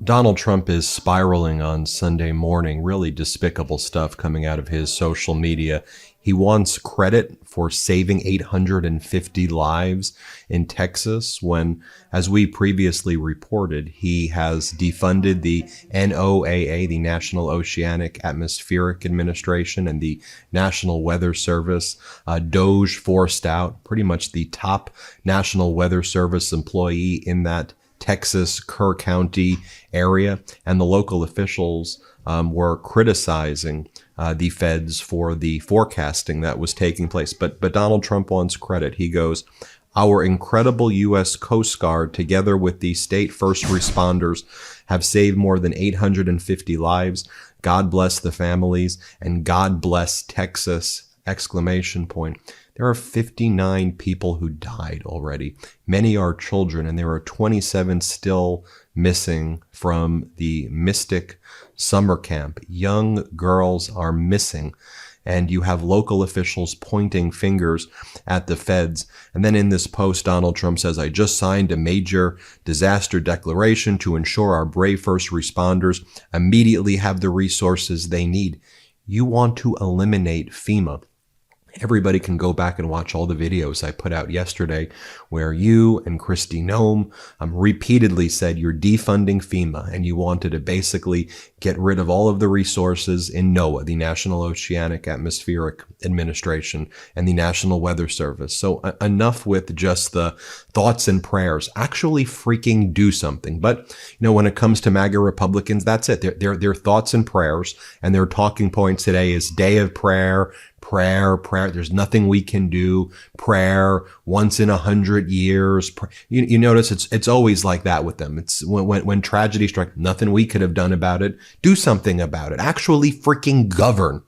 Donald Trump is spiraling on Sunday morning. Really despicable stuff coming out of his social media. He wants credit for saving 850 lives in Texas when, as we previously reported, he has defunded the NOAA, the National Oceanic Atmospheric Administration, and the National Weather Service. DOJ forced out pretty much the top National Weather Service employee in that Texas Kerr County area, and the local officials were criticizing the feds for the forecasting that was taking place. But Donald Trump wants credit. He goes, "Our incredible U.S. Coast Guard, together with the state first responders, have saved more than 850 lives. God bless the families, and God bless Texas!" Exclamation point. There are 59 people who died already. Many are children, and there are 27 still missing from the Mystic summer camp. Young girls are missing, and you have local officials pointing fingers at the feds. And then in this post, Donald Trump says, "I just signed a major disaster declaration to ensure our brave first responders immediately have the resources they need." You want to eliminate FEMA. Everybody can go back and watch all the videos I put out yesterday where you and Kristi Noem repeatedly said you're defunding FEMA and you wanted to basically get rid of all of the resources in NOAA, the National Oceanic Atmospheric Administration, and the National Weather Service. So enough with just the thoughts and prayers. Actually freaking do something. But, when it comes to MAGA Republicans, that's it. Their thoughts and prayers, and their talking points today is day of prayer. There's nothing we can do. Prayer once in 100 years. You notice it's always like that with them. It's when tragedy strikes, nothing we could have done about it. Do something about it. Actually freaking govern.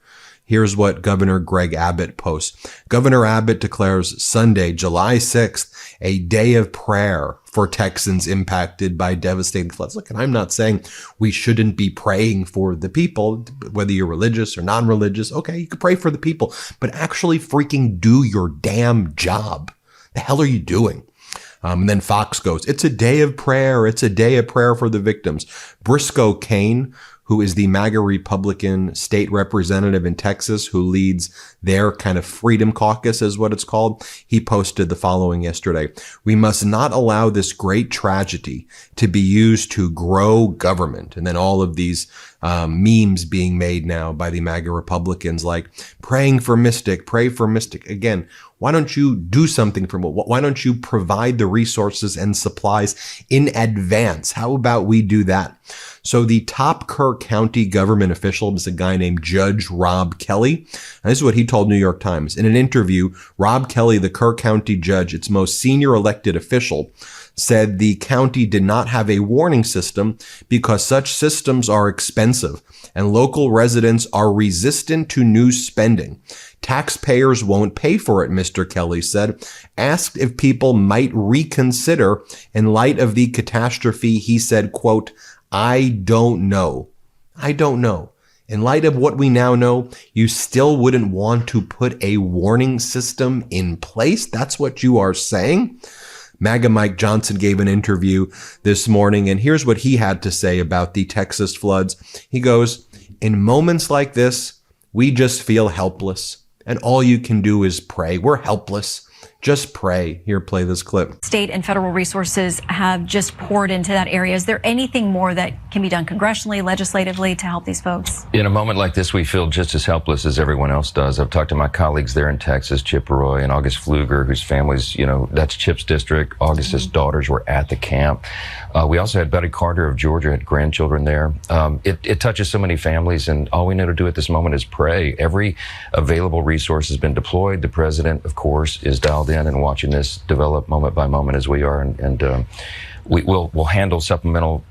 Here's what Governor Greg Abbott posts. Governor Abbott declares Sunday, July 6th, a day of prayer for Texans impacted by devastating floods. Look, and I'm not saying we shouldn't be praying for the people, whether you're religious or non-religious. Okay, you can pray for the people, but actually freaking do your damn job. The hell are you doing? And then Fox goes, "It's a day of prayer. It's a day of prayer for the victims." Briscoe Cain, who is the MAGA Republican state representative in Texas, who leads their kind of freedom caucus is what it's called. He posted the following yesterday. "We must not allow this great tragedy to be used to grow government." And then all of these memes being made now by the MAGA Republicans, like praying for Mystic, pray for Mystic. Again, why don't you do something for them? Why don't you provide the resources and supplies in advance? How about we do that? So the top Kerr County government official is a guy named Judge Rob Kelly. And this is what he told New York Times. In an interview, Rob Kelly, the Kerr County judge, its most senior elected official, said the county did not have a warning system because such systems are expensive and local residents are resistant to new spending. Taxpayers won't pay for it, Mr. Kelly said. Asked if people might reconsider in light of the catastrophe, he said, quote, "I don't know. I don't know. In light of what we now know, you still wouldn't want to put a warning system in place? That's what you are saying?" MAGA Mike Johnson gave an interview this morning, and here's what he had to say about the Texas floods. He goes, "In moments like this, we just feel helpless, and all you can do is pray. We're helpless. Just pray." Here, play this clip. State and federal resources have just poured into that area. Is there anything more that can be done congressionally, legislatively to help these folks? In a moment like this, we feel just as helpless as everyone else does. I've talked to my colleagues there in Texas, Chip Roy and August Pfluger, whose families, that's Chip's district. August's daughters were at the camp. We also had Betty Carter of Georgia, had grandchildren there. It touches so many families, and all we know to do at this moment is pray. Every available resource has been deployed. The president, of course, is dialed in and watching this develop moment by moment as we are, and we'll handle supplemental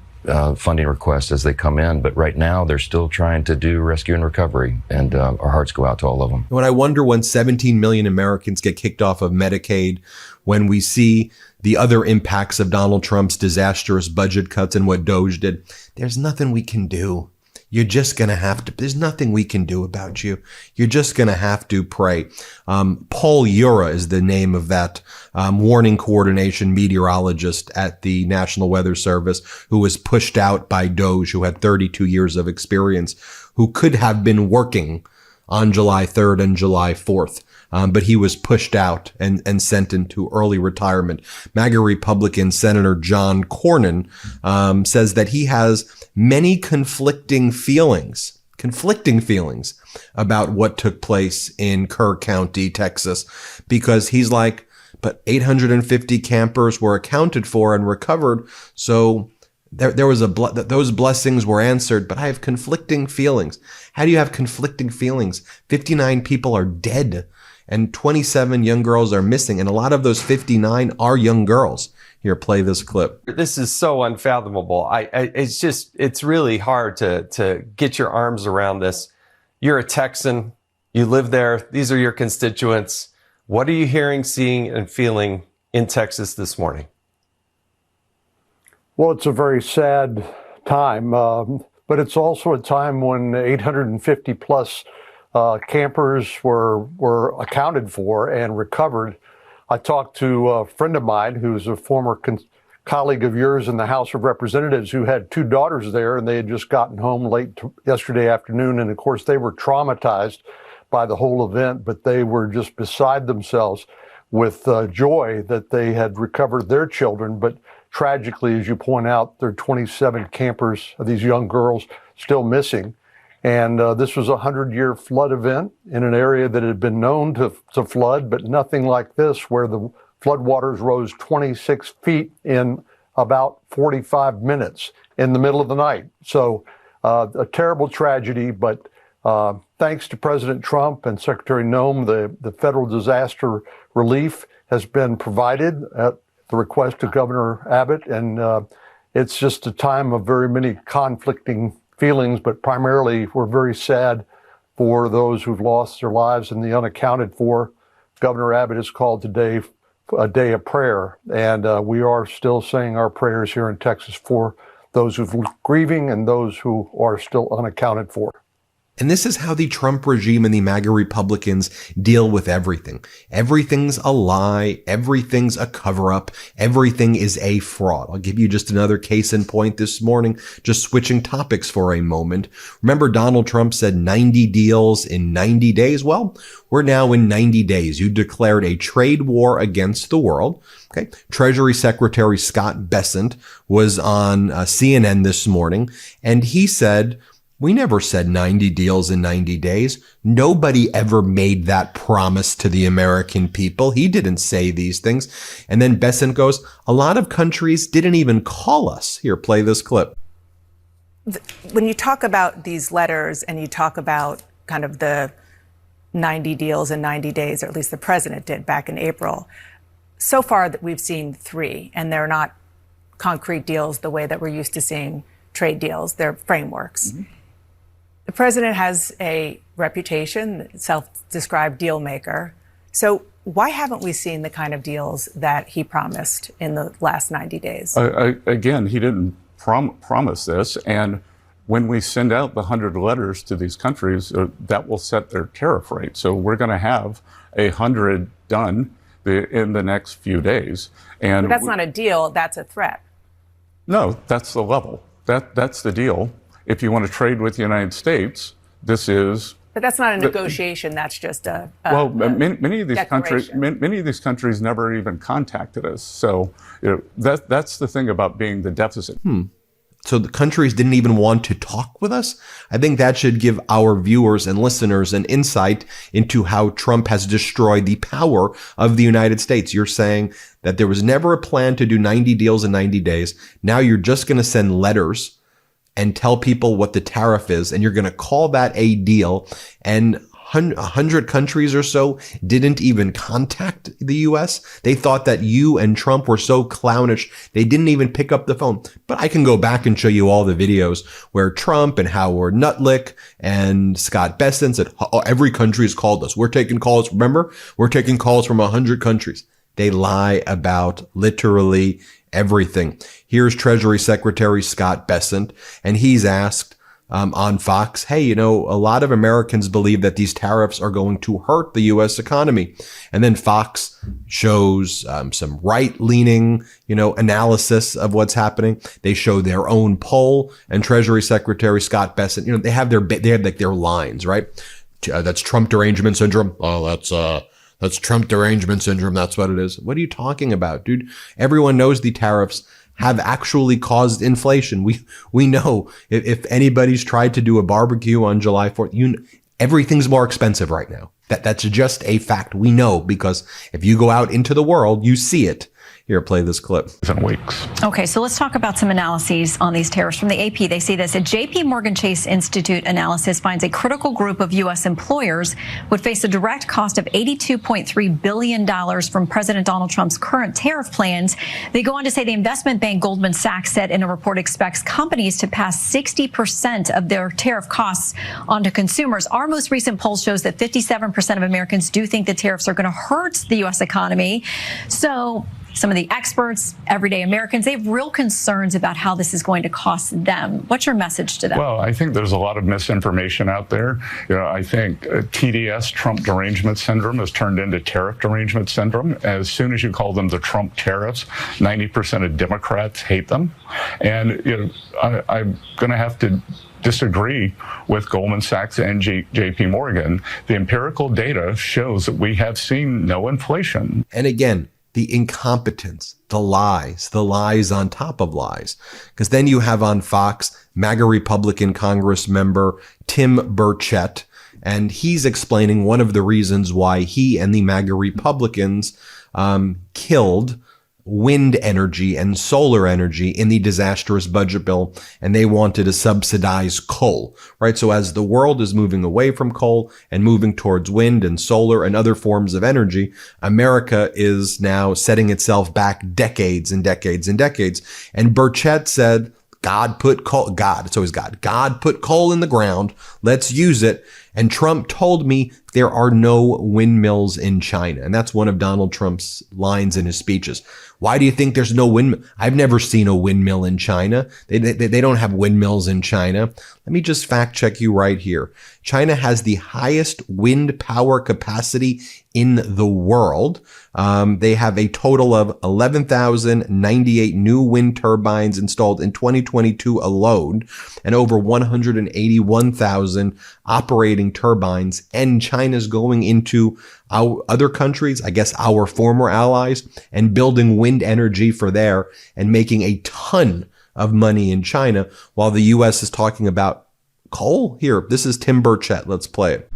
funding requests as they come in, but right now they're still trying to do rescue and recovery, and our hearts go out to all of them. When I wonder when 17 million Americans get kicked off of Medicaid, when we see the other impacts of Donald Trump's disastrous budget cuts and what DOJ did, there's nothing we can do. You're just going to have to, there's nothing we can do about you. You're just going to have to pray. Paul Ura is the name of that warning coordination meteorologist at the National Weather Service who was pushed out by Doge, who had 32 years of experience, who could have been working on July 3rd and July 4th. But he was pushed out and sent into early retirement. MAGA Republican Senator John Cornyn says that he has many conflicting feelings about what took place in Kerr County, Texas, because he's like, but 850 campers were accounted for and recovered, so there was those blessings were answered, but I have conflicting feelings. How do you have conflicting feelings? 59 people are dead and 27 young girls are missing, and a lot of those 59 are young girls. Here, play this clip. This is so unfathomable. It's really hard to get your arms around this. You're a Texan. You live there. These are your constituents. What are you hearing, seeing, and feeling in Texas this morning? Well, it's a very sad time, but it's also a time when 850 plus campers were accounted for and recovered. I talked to a friend of mine who's a former colleague of yours in the House of Representatives who had two daughters there, and they had just gotten home late yesterday afternoon. And of course, they were traumatized by the whole event, but they were just beside themselves with joy that they had recovered their children. But tragically, as you point out, there are 27 campers, these young girls, still missing. And this was a 100-year flood event in an area that had been known to flood, but nothing like this, where the floodwaters rose 26 feet in about 45 minutes in the middle of the night. So a terrible tragedy, but thanks to President Trump and Secretary Noem, the federal disaster relief has been provided at the request of Governor Abbott. And it's just a time of very many conflicting feelings, but primarily we're very sad for those who've lost their lives and the unaccounted for. Governor Abbott has called today a day of prayer, and we are still saying our prayers here in Texas for those who've grieving and those who are still unaccounted for. And this is how the Trump regime and the MAGA Republicans deal with everything. Everything's a lie. Everything's a cover-up. Everything is a fraud. I'll give you just another case in point this morning, just switching topics for a moment. Remember, Donald Trump said 90 deals in 90 days? Well, we're now in 90 days. You declared a trade war against the world. Okay. Treasury Secretary Scott Bessent was on CNN this morning, and he said, we never said 90 deals in 90 days. Nobody ever made that promise to the American people. He didn't say these things. And then Bessent goes, a lot of countries didn't even call us. Here, play this clip. When you talk about these letters and you talk about kind of the 90 deals in 90 days, or at least the president did back in April, so far that we've seen 3, and they're not concrete deals the way that we're used to seeing trade deals. They're frameworks. Mm-hmm. The president has a reputation, self-described deal maker. So why haven't we seen the kind of deals that he promised in the last 90 days? Again, he didn't promise this. And when we send out the 100 letters to these countries, that will set their tariff rate. So we're going to have 100 done in the next few days. And but that's not a deal, that's a threat. No, that's the level. That's the deal. If you want to trade with the United States, this is. But that's not a negotiation. That's just a many of these countries never even contacted us. So that's the thing about being the deficit. So the countries didn't even want to talk with us? I think that should give our viewers and listeners an insight into how Trump has destroyed the power of the United States. You're saying that there was never a plan to do 90 deals in 90 days. Now you're just going to send letters and tell people what the tariff is, and you're going to call that a deal, and 100 countries or so didn't even contact the U.S. They thought that you and Trump were so clownish, they didn't even pick up the phone. But I can go back and show you all the videos where Trump and Howard Nutlick and Scott Bessent said, oh, every country has called us. We're taking calls. Remember, we're taking calls from 100 countries. They lie about literally everything. Here's Treasury Secretary Scott Bessent, and he's asked on Fox, hey, a lot of Americans believe that these tariffs are going to hurt the U.S. economy. And then Fox shows some right-leaning, analysis of what's happening. They show their own poll, and Treasury Secretary Scott Bessent, they have their lines, right? That's Trump derangement syndrome. Oh, that's Trump derangement syndrome. That's what it is. What are you talking about, dude? Everyone knows the tariffs have actually caused inflation. We know if anybody's tried to do a barbecue on July 4th, everything's more expensive right now. That's just a fact. We know, because if you go out into the world, you see it. Here, play this clip. Weeks. Okay, so let's talk about some analyses on these tariffs. From the AP, they see this. A JP Morgan Chase Institute analysis finds a critical group of U.S. employers would face a direct cost of $82.3 billion from President Donald Trump's current tariff plans. They go on to say the investment bank Goldman Sachs said in a report expects companies to pass 60% of their tariff costs onto consumers. Our most recent poll shows that 57% of Americans do think the tariffs are going to hurt the U.S. economy. So some of the experts, everyday Americans, they have real concerns about how this is going to cost them. What's your message to them? Well, I think there's a lot of misinformation out there. I think TDS, Trump derangement syndrome, has turned into tariff derangement syndrome. As soon as you call them the Trump tariffs, 90% of Democrats hate them. And I'm going to have to disagree with Goldman Sachs and JP Morgan. The empirical data shows that we have seen no inflation. And again, the incompetence, the lies on top of lies. Because then you have on Fox, MAGA Republican Congress member Tim Burchett, and he's explaining one of the reasons why he and the MAGA Republicans killed wind energy and solar energy in the disastrous budget bill, and they wanted to subsidize coal, right? So as the world is moving away from coal and moving towards wind and solar and other forms of energy, America is now setting itself back decades and decades and decades. And Burchett said, God put coal, it's always God. God put coal in the ground. Let's use it. And Trump told me there are no windmills in China. And that's one of Donald Trump's lines in his speeches. Why do you think there's no windmill? I've never seen a windmill in China. They don't have windmills in China. Let me just fact check you right here. China has the highest wind power capacity in the world. They have a total of 11,098 new wind turbines installed in 2022 alone, and over 181,000 operating turbines. And China's going into our other countries, I guess our former allies, and building wind energy for there and making a ton of money in China, while the U.S. is talking about coal. Here, this is Tim Burchett. Let's play it.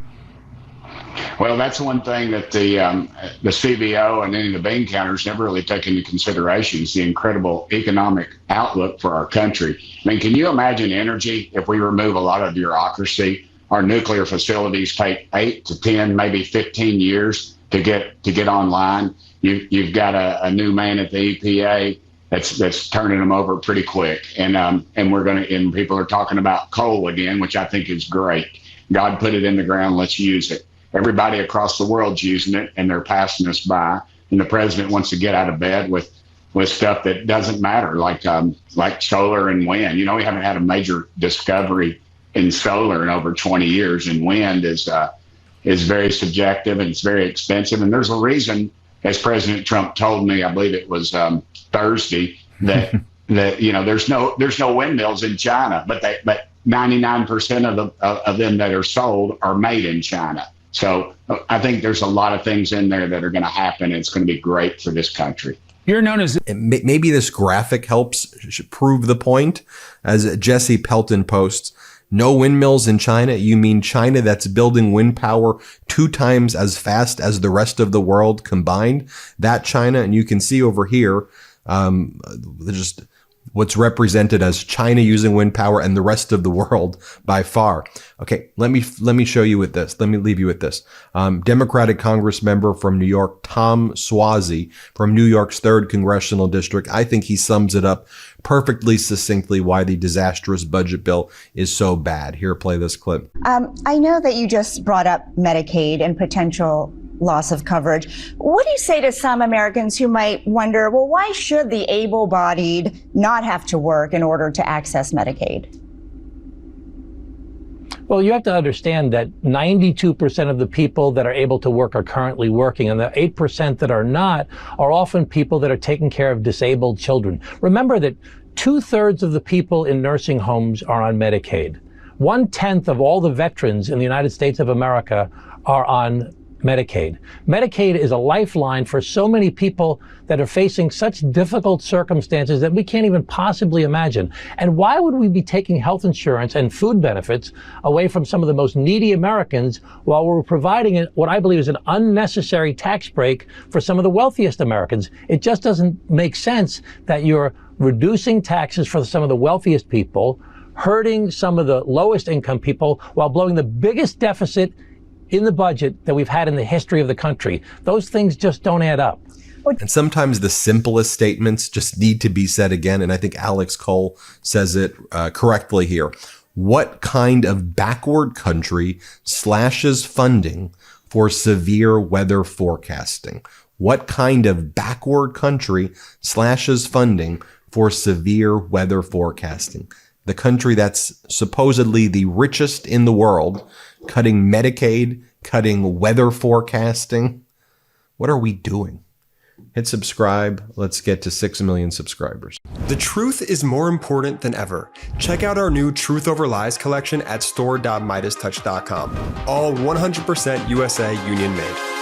Well, that's one thing that the CBO and any of the bean counters never really take into consideration is the incredible economic outlook for our country. I mean, can you imagine energy if we remove a lot of bureaucracy? Our nuclear facilities take 8 to 10, maybe 15 years to get online. You've got a new man at the EPA that's turning them over pretty quick, and people are talking about coal again, which I think is great. God put it in the ground. Let's use it. Everybody across the world's using it, and they're passing us by. And the president wants to get out of bed with stuff that doesn't matter, like solar and wind. We haven't had a major discovery in solar in over 20 years, and wind is very subjective and it's very expensive. And there's a reason, as President Trump told me, I believe it was Thursday, that there's no windmills in China, but 99% of them that are sold are made in China. So I think there's a lot of things in there that are going to happen. And it's going to be great for this country. You're known as... Maybe this graphic helps prove the point. As Jesse Pelton posts, no windmills in China. You mean China that's building wind power 2 times as fast as the rest of the world combined? That China. And you can see over here, just what's represented as China using wind power and the rest of the world by far. Okay, let me show you with this. Let me leave you with this. Democratic Congress member from New York, Tom Suozzi from New York's 3rd Congressional District. I think he sums it up perfectly succinctly why the disastrous budget bill is so bad. Here, play this clip. I know that you just brought up Medicaid and potential loss of coverage. What do you say to some Americans who might wonder, well, why should the able-bodied not have to work in order to access Medicaid? Well, you have to understand that 92% of the people that are able to work are currently working, and the 8% that are not are often people that are taking care of disabled children. Remember that 2/3 of the people in nursing homes are on Medicaid. 1/10 of all the veterans in the United States of America are on Medicaid. Medicaid is a lifeline for so many people that are facing such difficult circumstances that we can't even possibly imagine. And why would we be taking health insurance and food benefits away from some of the most needy Americans while we're providing what I believe is an unnecessary tax break for some of the wealthiest Americans? It just doesn't make sense that you're reducing taxes for some of the wealthiest people, hurting some of the lowest income people, while blowing the biggest deficit in the budget that we've had in the history of the country. Those things just don't add up. And sometimes the simplest statements just need to be said again. And I think Alex Cole says it correctly here. What kind of backward country slashes funding for severe weather forecasting? What kind of backward country slashes funding for severe weather forecasting? The country that's supposedly the richest in the world, cutting Medicaid, cutting weather forecasting. What are we doing? Hit subscribe. Let's get to 6 million subscribers. The truth is more important than ever. Check out our new Truth Over Lies collection at store.MeidasTouch.com. All 100% USA union made.